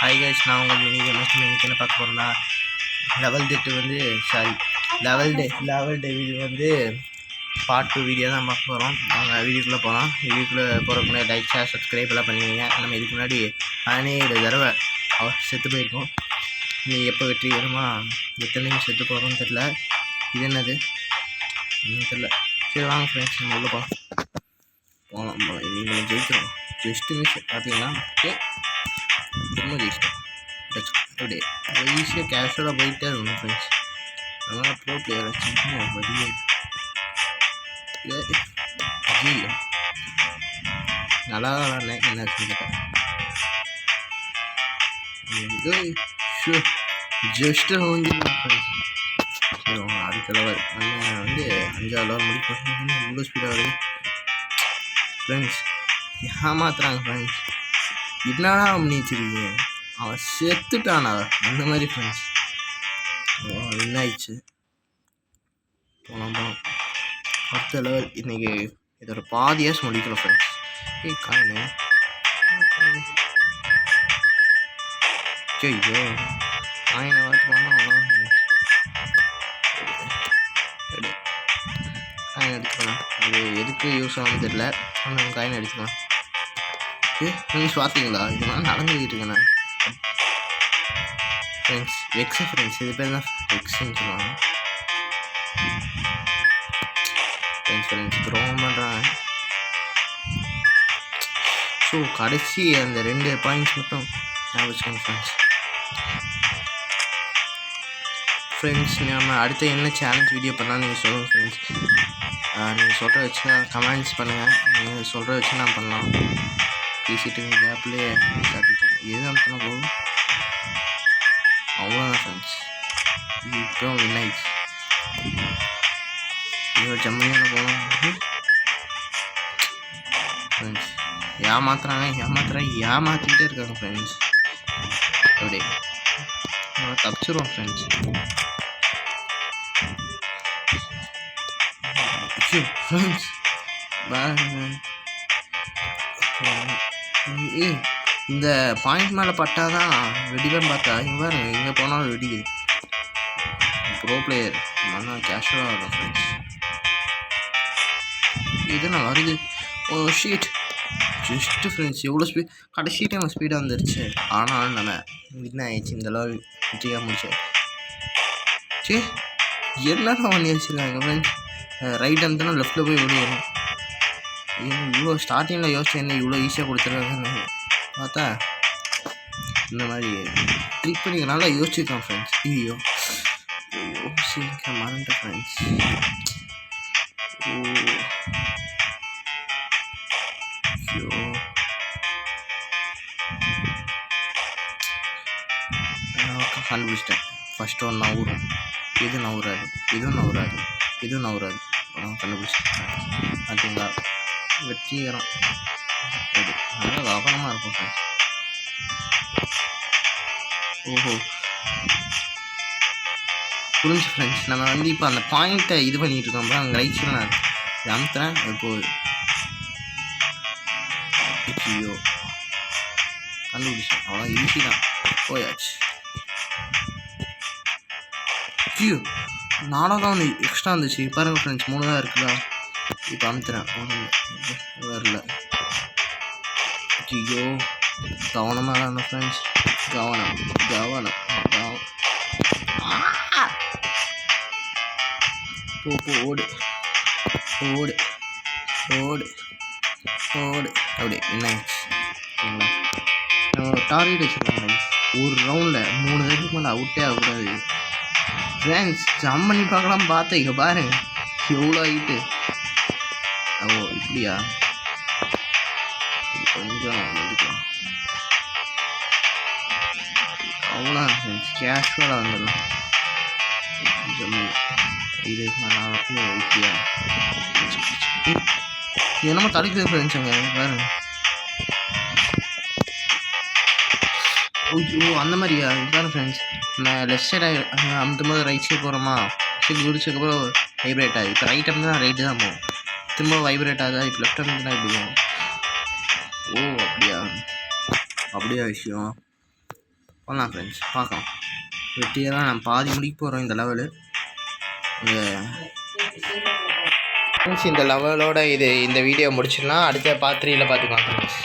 Hi guys, நான் உங்கள் mini gamers. இன்னைக்கு என்ன பார்க்க போகிறோம்னா, லெவல் டே வீடியோ வந்து பார்ட் 2 வீடியோ தான் பார்க்க போகிறோம். நாங்கள் வீடியோக்குள்ளே போகிறோம். வீடியோக்குள்ளே போகிறதுக்கு முன்னாடி லைக், ஷேர், சப்ஸ்கிரைப் எல்லாம் பண்ணிடுங்க. நம்ம இதுக்கு முன்னாடி 17 தடவை செத்து போயிருக்கோம். நீ எப்போ வெற்றிகரமாக எத்தனை நிமிஷம் செத்து போகிறோன்னு தெரில. இது என்னது இன்னும் தெரில. சரி வாங்க ஃப்ரெண்ட்ஸ், நம்ம உள்ள போகலாம். நீங்கள் ஜெயிக்கிறோம். ஜஸ்ட்டு மிஸ் பார்த்தீங்கன்னா திரும்ப ஜெயிச்சிட்டோம். அப்படியே ஈஸியாக கேஷுவலாக போயிட்டே இருக்கணும் ஃப்ரெண்ட்ஸ். அதனால் ப்ரோ பிளேயர் வச்சுருக்கோம். வழியே நல்லா விளாட்னேன். என்ன செஞ்சுட்டேன் ஜஸ்ட்டு வாங்கிடலாம் ஃப்ரெண்ட்ஸ். சரி அடுத்த லெவல் நம்ம வந்து 5ஆவது லெவல் முடிப்போம். இவ்வளோ ஸ்பீடாக வருது ஃப்ரெண்ட்ஸ். ஏமாத்துறாங்க ஃப்ரெண்ட்ஸ். என்னடா பண்ணிச்சிருக்கீங்க, அவன் செத்துட்டானா அந்த மாதிரி ஃப்ரெண்ட்ஸ். என்ன ஆயிடுச்சு போனோம். அடுத்த லெவல் இன்றைக்கி இதோட பாதியாஸ் முடிக்கணும் ஃப்ரெண்ட்ஸ். காணு ஐயோ காயினை பார்த்து போனால் காயின் எடுத்துக்கலாம். அது எதுக்கு யூஸ் ஆகும்னு தெரியல. ஆனால் காயின் எடுத்துக்கலாம். ஃப்ரெண்ட்ஸ் பார்த்தீங்களா, இதெல்லாம் நடந்துக்கிட்டு இருக்கேன் ஃப்ரெண்ட்ஸ். வெக்ஸு ஃப்ரெண்ட்ஸ், இது பேர் தான் வெக்ஸுன்னு சொல்லுவாங்க ஃப்ரெண்ட்ஸ். த்ரோவம் பண்ணுறாங்க. ஸோ கடைசி அந்த 2 பாயிண்ட்ஸ் மட்டும் ஞாபகம் வச்சுக்கோங்க ஃப்ரெண்ட்ஸ். நம்ம அடுத்து என்ன சேலஞ்ச் வீடியோ பண்ணால் நீங்கள் சொல்லுங்கள் ஃப்ரெண்ட்ஸ். நீங்கள் சொல்கிற வச்சு கமெண்ட்ஸ் பண்ணுங்கள். நீங்கள் சொல்கிற வச்சு நான் பண்ணலாம். பேசிட்டு கேப்லேயே ஸ்டார்ட் எது அனுப்பினா போதும். அவ்வளோதான் ஃப்ரெண்ட்ஸ். இப்போ வின் ஆயிடுச்சு. ஐயோ ஜம்மியான போகலாம் ஃப்ரெண்ட்ஸ். ஏமாற்றிக்கிட்டே இருக்காங்க ஃப்ரெண்ட்ஸ். அப்படியே தப்பிச்சிருவோம் ஃப்ரெண்ட்ஸ். ஃப்ரெண்ட்ஸ் இந்த பாயிண்ட் மேலே பட்டாதான் வெடிவேன்னு பார்த்தா இங்கே பாருங்க, எங்கே போனாலும் வெடிக்குது. ப்ரோ பிளேயர் நல்லா கேஷுவலாக இருக்கும் ஃப்ரெண்ட்ஸ். இது நான் வருது. ஓ ஷீட் ஜஸ்ட்டு ஃப்ரெண்ட்ஸ். எவ்வளோ ஸ்பீட் கடைசி டைம் ஸ்பீடாக வந்துருச்சு. ஆனால் நம்ம என்ன ஆயிடுச்சு, இந்த லெவல் வெற்றியாக முடிச்சு. சே என்னடா பண்ணி வச்சுருக்காங்க ஃப்ரெண்ட்ஸ். ரைட் அந்தனா லெஃப்ட்டில் போய் விடுவோம். இவ்வளோ ஸ்டார்டிங்கில் யோசிச்சு என்ன இவ்வளோ ஈஸியாக கொடுத்துருக்காங்கன்னு பார்த்தா இந்த மாதிரி கிளிக் பண்ணி நல்லா யோசிச்சுருக்கேன் ஃப்ரெண்ட்ஸ். யோசிக்க மறந்துட்டேன் ஃப்ரெண்ட்ஸ். கண்டுபிடிச்சிட்டேன். ஃபஸ்ட்டு ஒன்று நவுறும், இது நவுறாது, இதுவும் நவுறாது, இதுவும் நவுறாது. கண்டுபிடிச்சிட்டேன். பார்த்தீங்களா வெற்றிகரம். இது நல்லா கவனமாக இருக்கும் ஃப்ரெண்ட்ஸ். ஓஹோ புரிஞ்சு ஃப்ரெண்ட்ஸ். நம்ம வந்து இப்போ அந்த பாயிண்ட்டை இது பண்ணிகிட்டு இருக்கோம். அங்கே ரைட் சைடில் நான் அமுத்துறேன். இப்போது ஐயோ கண்டுபிடிச்சேன். அவ்வளோ ஈஸி தான். போயாச்சு. ஐயோ நாடகம் ஒன்று எக்ஸ்ட்ரா இருந்துச்சு பாருங்க ஃப்ரெண்ட்ஸ். 3 தான் இருக்குதா. இப்போ அமுத்துறேன். வரல. ஐயோ கவனமாக தான் ஃப்ரெண்ட்ஸ். கவனம் கவனம் கவனம். போ ஓடு ஓடு ஓடு ஓடு. அப்படி என்ன சரிங்களா. நம்ம டார்கெட் வச்சுருக்கோம். ஒரு ரவுண்டில் 3 தடவைக்கு மேலே அவுட்டே ஆகக்கூடாது ஃப்ரெண்ட்ஸ். ஜம்ப் பண்ணி பார்க்கலாம் பார்த்தேன். இங்கே பாருங்க எவ்வளோ ஆகிட்டு. ஓ இப்படியா, கொஞ்சம் எடுக்கலாம். அவ்வளோ கேஷுவலாக வந்துடலாம். இது இப்படியா என்னமோ தடுக்குது ஃப்ரெண்ட்ஸ். அங்கே பாருங்க. ஓ அந்த மாதிரியா பாருங்க ஃப்ரெண்ட்ஸ். நான் லெஃப்ட் சைடு அமுத்தும் போது ரைட் சைடு போகிறோமா, சரி குடிச்சதுக்கப்புறம் வைப்ரேட் ஆகுது. இப்போ ரைட் இருந்தால் ரைட்டு தான் போகும். திரும்ப வைப்ரேட் ஆகுதா. இப்போ லெஃப்ட் இருந்தால் இப்படி போகும். ஓ அப்படியா அப்படியே விஷயம் பண்ணலாம் ஃப்ரெண்ட்ஸ், பார்க்கலாம். வெட்டியெல்லாம் நான் பாதி முடிக்க போகிறோம் இந்த லெவலு. ஃப்ரெண்ட்ஸ் இந்த லெவலோட இந்த வீடியோ முடிச்சிடலாம். அடுத்த பார்ட் 3ல பார்த்துக்கலாம் ஃப்ரெண்ட்ஸ்.